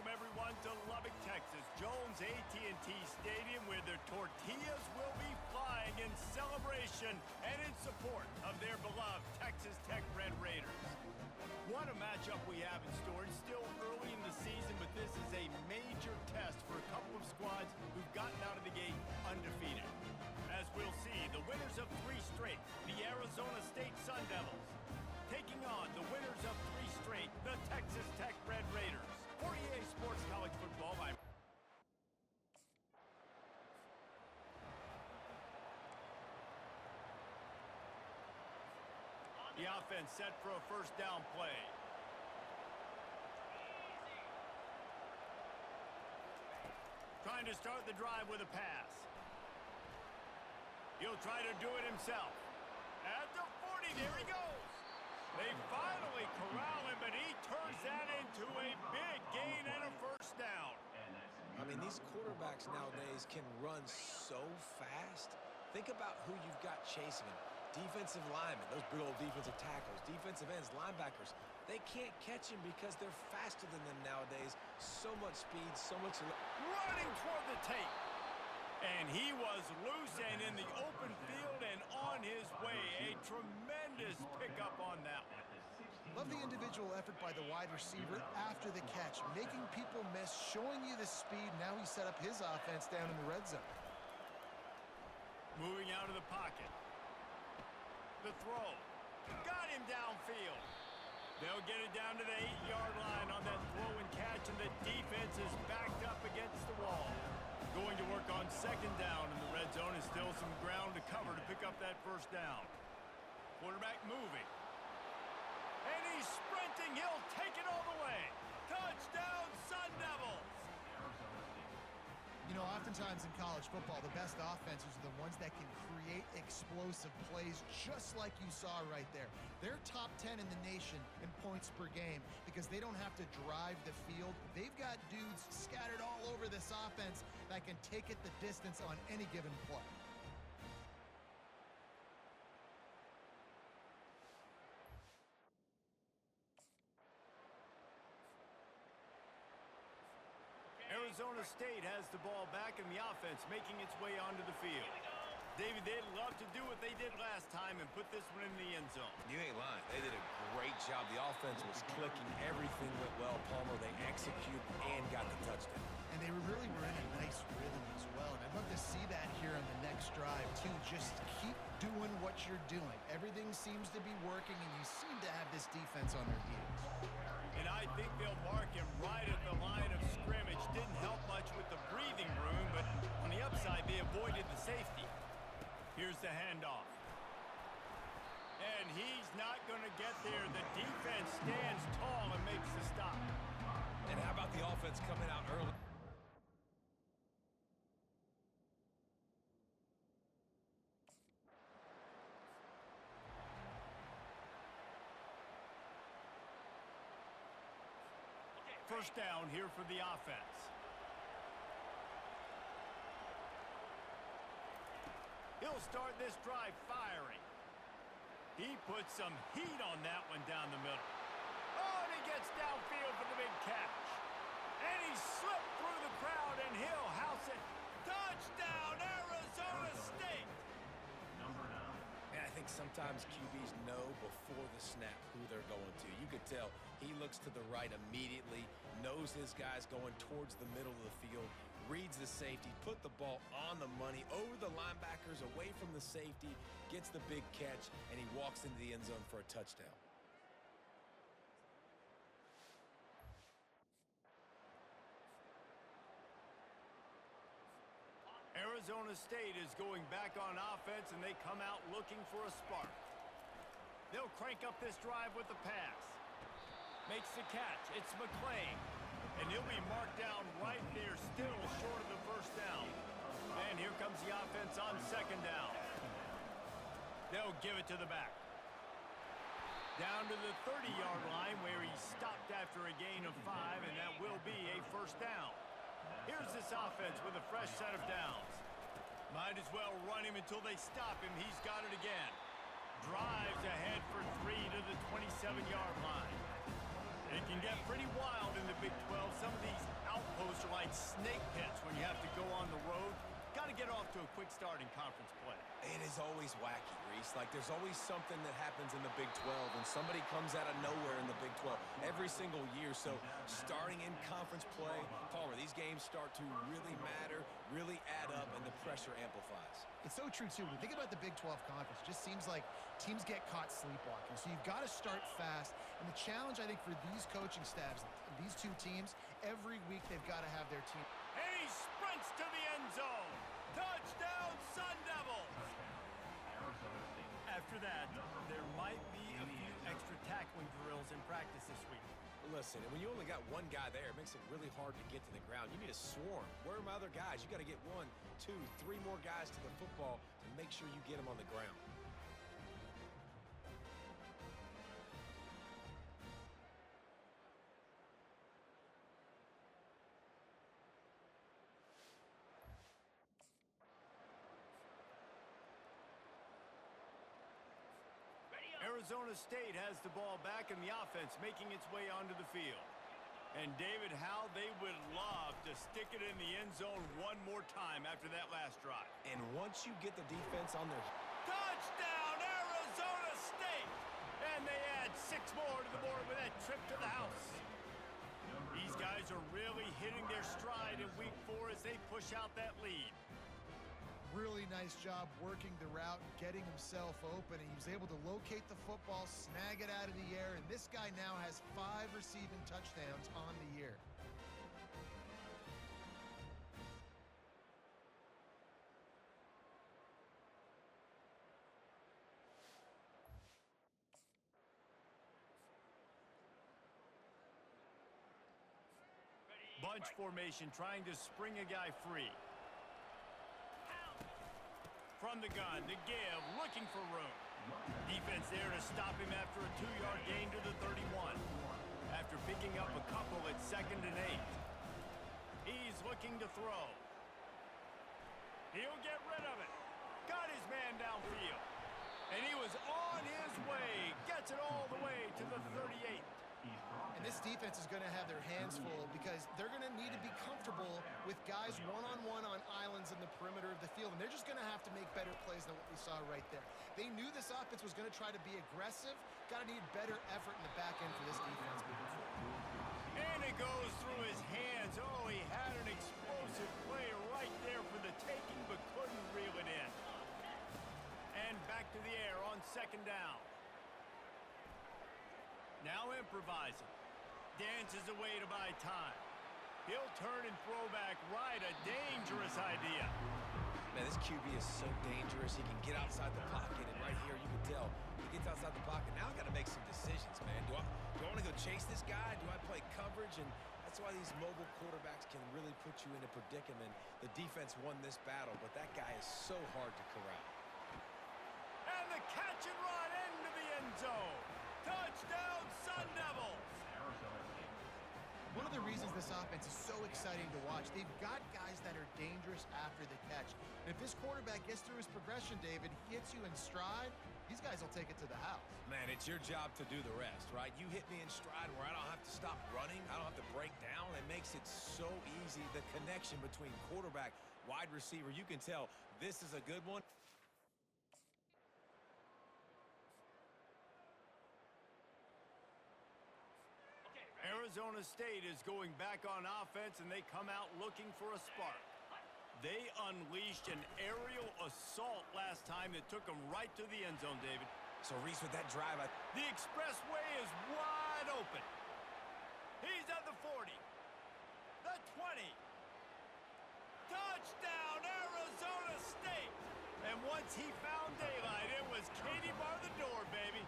welcome everyone to Lubbock, Texas, Jones AT&T Stadium, where their tortillas will be flying in celebration and in support of their beloved Texas Tech Red Raiders. What a matchup we have in store. It's still early in the season, but this is a major test for a couple of squads who've gotten out of the gate undefeated. As we'll see, the winners of 3 straight, the Arizona State Sun Devils, taking on the winners of 3 straight, the Texas Tech Red Raiders. For EA Sports College Football, I'm the offense set for a first down play. Trying to start the drive with a pass. He'll try to do it himself. At the 40, there he goes. They finally corral him, but he turns that into a big gain and a first down. I mean, these quarterbacks nowadays can run so fast. Think about who you've got chasing him. Defensive linemen, those big old defensive tackles, defensive ends, linebackers. They can't catch him because they're faster than them nowadays. So much speed, so much... Running toward the tape. And he was loose and in the open field and on his way. A tremendous pickup on that one. Love the individual effort by the wide receiver after the catch, making people miss, showing you the speed. Now he set up his offense down in the red zone. Moving out of the pocket. The throw. Got him downfield. They'll get it down to the 8-yard line on that throw and catch, and the defense is backed up against the wall. Going to work on second down, and the red zone is still some ground to cover to pick up that first down. Quarterback moving. And he's sprinting. He'll take it all the way. Touchdown, Sun Devils! You know, oftentimes in college football, the best offenses are the ones that can create explosive plays, just like you saw right there. They're top 10 in the nation in points per game because they don't have to drive the field. They've got dudes scattered all over this offense that can take it the distance on any given play. Arizona State has the ball back and the offense making its way onto the field. David, they'd love to do what they did last time and put this one in the end zone. You ain't lying. They did a great job. The offense was clicking. Everything went well. Palmer, they executed and got the touchdown. And they really were in a nice rhythm as well. And I'd love to see that here on the next drive, too. Just keep doing what you're doing. Everything seems to be working, and you seem to have this defense on their heels. And I think they'll mark him right at the line of scrimmage. Didn't help much with the breathing room, but on the upside, they avoided the safety. Here's the handoff. And he's not going to get there. The defense stands tall and makes the stop. And how about the offense coming out early? First down here for the offense. He'll start this drive firing. He puts some heat on that one down the middle. Oh, and he gets downfield for the big catch. And he slipped through the crowd, and he'll house it. Touchdown, Arizona State! And I think sometimes QBs know before the snap who they're going to. You could tell he looks to the right immediately, knows his guy's going towards the middle of the field, reads the safety, put the ball on the money, over the linebackers, away from the safety, gets the big catch, and he walks into the end zone for a touchdown. Arizona State is going back on offense, and they come out looking for a spark. They'll crank up this drive with the pass. Makes the catch. It's McClain. And he'll be marked down right there, still short of the first down. And here comes the offense on second down. They'll give it to the back. Down to the 30-yard line where he stopped after a gain of 5, and that will be a first down. Here's this offense with a fresh set of downs. Might as well run him until they stop him. He's got it again. Drives ahead for 3 to the 27-yard line. They Can get pretty wild in the Big 12. Some of these outposts are like snake pits when you have to go on the road. Got to get off to a quick start in conference play. It is always wacky, Reese. Like, there's always something that happens in the Big 12, and somebody comes out of nowhere in the Big 12 every single year. So, starting in conference play, Palmer, these games start to really matter, really add up, and the pressure amplifies. It's so true, too. When you think about the Big 12 Conference, it just seems like teams get caught sleepwalking. So you've got to start fast. And the challenge, I think, for these coaching staffs, these two teams, every week they've got to have their team. And he sprints to the end zone. Touchdown, Sun Devils! After that, there might be a few extra tackling drills in practice this week. Listen, and when you only got one guy there, it makes it really hard to get to the ground. You need a swarm. Where are my other guys? You got to get 1, 2, 3 more guys to the football to make sure you get them on the ground. Arizona State has the ball back in the offense, making its way onto the field. And David, how they would love to stick it in the end zone one more time after that last drive. And once you get the defense on their... Touchdown, Arizona State! And they add 6 more to the board with that trip to the house. These guys are really hitting their stride in week 4 as they push out that lead. Really nice job working the route, getting himself open, and he was able to locate the football, snag it out of the air, and this guy now has 5 receiving touchdowns on the year. Bunch formation trying to spring a guy free. From the gun, to give, looking for room. Defense there to stop him after a 2-yard gain to the 31. After picking up a couple at 2nd and 8. He's looking to throw. He'll get rid of it. Got his man downfield. And he was on his way. Gets it all the way to the 38. And this defense is going to have their hands full because they're going to need to be comfortable with guys one-on-one on islands in the perimeter of the field. And they're just going to have to make better plays than what we saw right there. They knew this offense was going to try to be aggressive. Got to need better effort in the back end for this defense moving forward. And it goes through his hands. Oh, he had an explosive play right there for the taking, but couldn't reel it in. And back to the air on 2nd down. Now improvising. Dances away to buy time. He'll turn and throw back right. A dangerous idea. Man, this QB is so dangerous. He can get outside the pocket, and right here you can tell he gets outside the pocket. Now I got to make some decisions, man. Do I want to go chase this guy? Do I play coverage? And that's why these mobile quarterbacks can really put you in a predicament. The defense won this battle, but that guy is so hard to corral. And the catch and run into the end zone. Touchdown, Sun Devils! One of the reasons this offense is so exciting to watch, they've got guys that are dangerous after the catch. And if this quarterback gets through his progression, David, he hits you in stride, these guys will take it to the house. Man, it's your job to do the rest, right? You hit me in stride where I don't have to stop running. I don't have to break down. It makes it so easy. The connection between quarterback, wide receiver, you can tell this is a good one. Arizona State is going back on offense, and they come out looking for a spark. They unleashed an aerial assault last time that took them right to the end zone, David. So, Reese, with that drive, the expressway is wide open. He's at the 40, the 20. Touchdown, Arizona State! And once he found daylight, it was Katie bar the door, baby.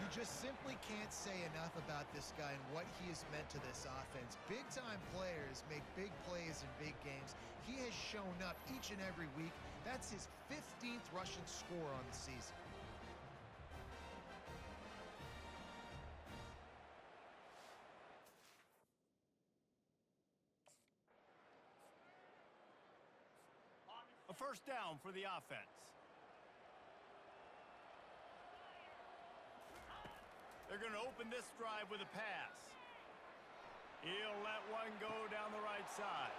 You just simply can't say enough about this guy and what he has meant to this offense. Big-time players make big plays in big games. He has shown up each and every week. That's his 15th rushing score on the season. A first down for the offense. They're going to open this drive with a pass. He'll let one go down the right side.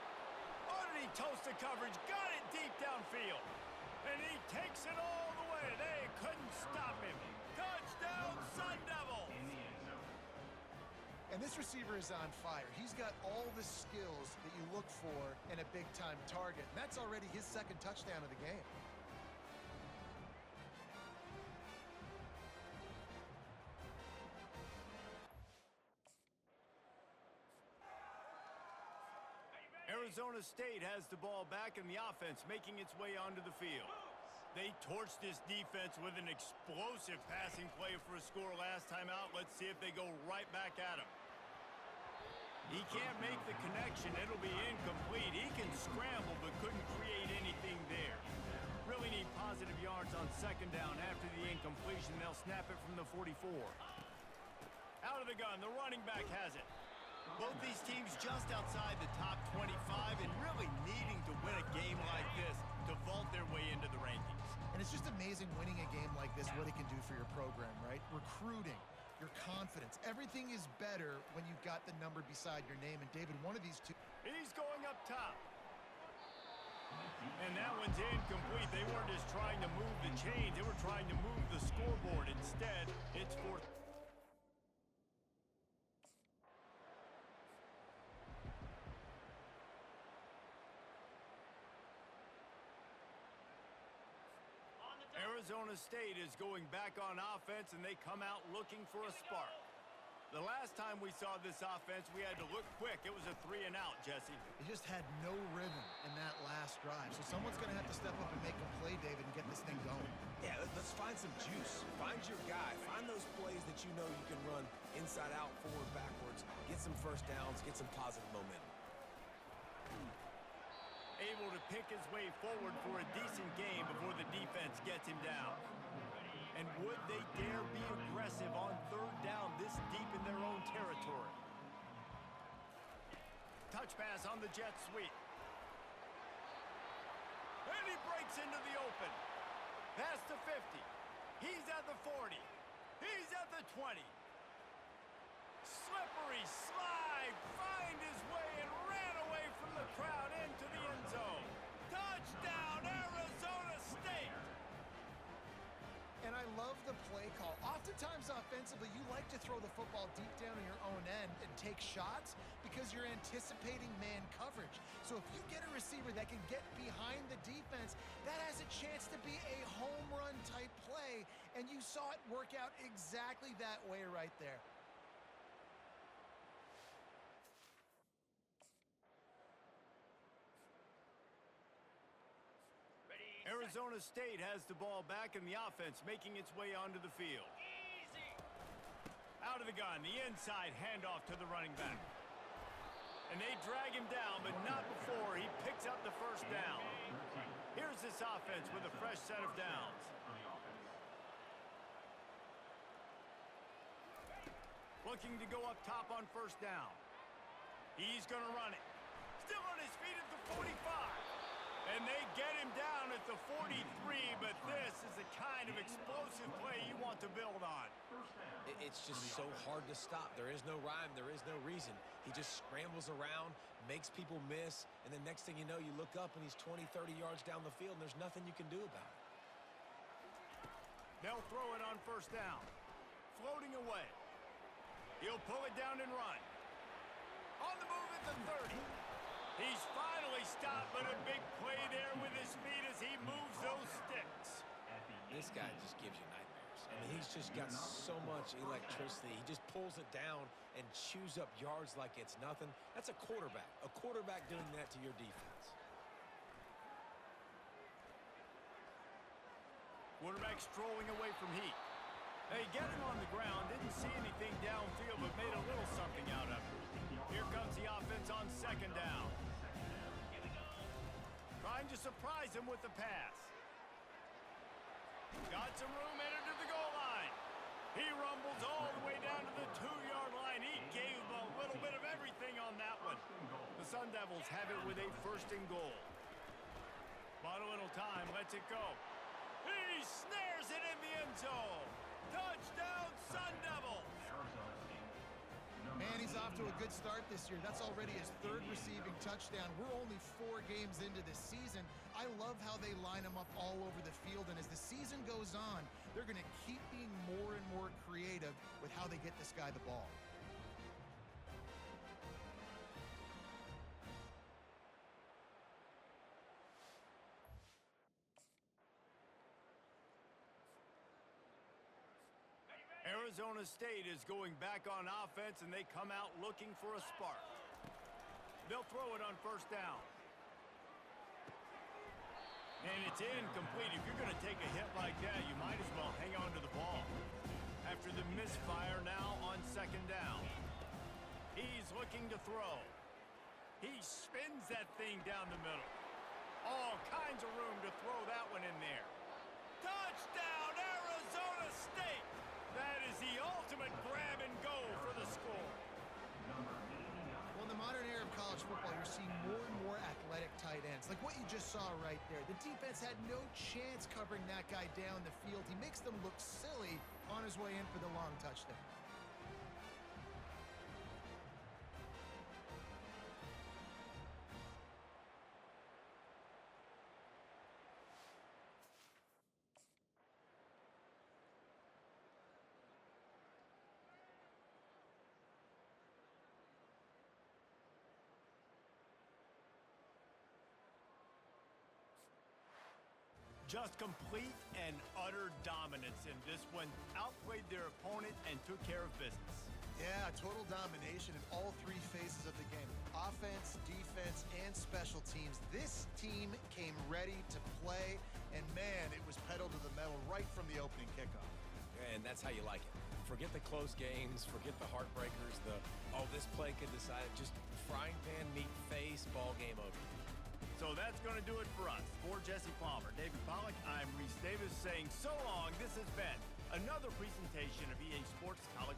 Underneath toasted coverage, got it deep downfield. And he takes it all the way. They couldn't stop him. Touchdown, Sun Devils! And this receiver is on fire. He's got all the skills that you look for in a big-time target. And that's already his second touchdown of the game. Arizona State has the ball back in the offense, making its way onto the field. They torched this defense with an explosive passing play for a score last time out. Let's see if they go right back at him. He can't make the connection. It'll be incomplete. He can scramble, but couldn't create anything there. Really need positive yards on second down after the incompletion. They'll snap it from the 44. Out of the gun, the running back has it. Both these teams just outside the top 25 and really needing to win a game like this to vault their way into the rankings. And it's just amazing winning a game like this, what it can do for your program, right? Recruiting, your confidence. Everything is better when you've got the number beside your name. And David, one of these two... He's going up top. And that one's incomplete. They weren't just trying to move the chains. They were trying to move the scoreboard. Instead, it's fourth. Arizona State is going back on offense, and they come out looking for a spark. The last time we saw this offense, we had to look quick. It was a 3-and-out, Jesse. They just had no rhythm in that last drive. So someone's going to have to step up and make a play, David, and get this thing going. Yeah, let's find some juice. Find your guy. Find those plays that you know you can run inside out, forward, backwards. Get some first downs. Get some positive momentum. Able to pick his way forward for a decent game before the defense gets him down. And would they dare be aggressive on third down this deep in their own territory? Touch pass on the jet sweep. And he breaks into the open. Past the 50. He's at the 40. He's at the 20. Slippery slide. Find his way and ran away from the crowd into the end zone. Touchdown, Arizona State. And I love the play call. Oftentimes offensively, you like to throw the football deep down in your own end and take shots because you're anticipating man coverage. So if you get a receiver that can get behind the defense, that has a chance to be a home run type play. And you saw it work out exactly that way right there. Arizona State has the ball back in the offense, making its way onto the field. Out of the gun, the inside handoff to the running back. And they drag him down, but not before he picks up the first down. Here's this offense with a fresh set of downs. Looking to go up top on first down. He's going to run it. Still on his feet at the 45. And they get him down at the 43, but this is the kind of explosive play you want to build on. It's just so hard to stop. There is no rhyme. There is no reason. He just scrambles around, makes people miss, and then next thing you know, you look up and he's 20, 30 yards down the field, and there's nothing you can do about it. They'll throw it on first down. Floating away. He'll pull it down and run. On the move at the 30. He's finally stopped, but a big play there with his feet as he moves those sticks. This guy just gives you nightmares. I mean, he's just got so much electricity. He just pulls it down and chews up yards like it's nothing. That's a quarterback. A quarterback doing that to your defense. Quarterback strolling away from heat. They get him on the ground. Didn't see anything downfield, but made a little something out of it. Here comes the offense on second down. Trying to surprise him with the pass. Got some room, entered to the goal line. He rumbles all the way down to the 2-yard line. He gave a little bit of everything on that one. The Sun Devils have it with a first and goal. Bought a little time, lets it go. He snares it in the end zone. Touchdown, Sun Devils! to a good start this year. That's already his third receiving touchdown. We're only 4 games into this season. I love how they line him up all over the field, and as the season goes on, they're going to keep being more and more creative with how they get this guy the ball. Arizona State is going back on offense, and they come out looking for a spark. They'll throw it on first down. And it's incomplete. If you're going to take a hit like that, you might as well hang on to the ball. After the misfire now on second down. He's looking to throw. He spins that thing down the middle. All kinds of room to throw that one in there. Touchdown, Arizona State! That is the ultimate grab and go for the score. Well, in the modern era of college football, you're seeing more and more athletic tight ends, like what you just saw right there. The defense had no chance covering that guy down the field. He makes them look silly on his way in for the long touchdown. Just complete and utter dominance in this one. Outplayed their opponent and took care of business. Yeah, total domination in all 3 phases of the game. Offense, defense, and special teams. This team came ready to play, and man, it was pedal to the metal right from the opening kickoff. And that's how you like it. Forget the close games, forget the heartbreakers, this play could decide it. Just frying pan, meat face, ball game over. So that's going to do it for us. For Jesse Palmer, David Pollack, I'm Reese Davis saying so long. This has been another presentation of EA Sports College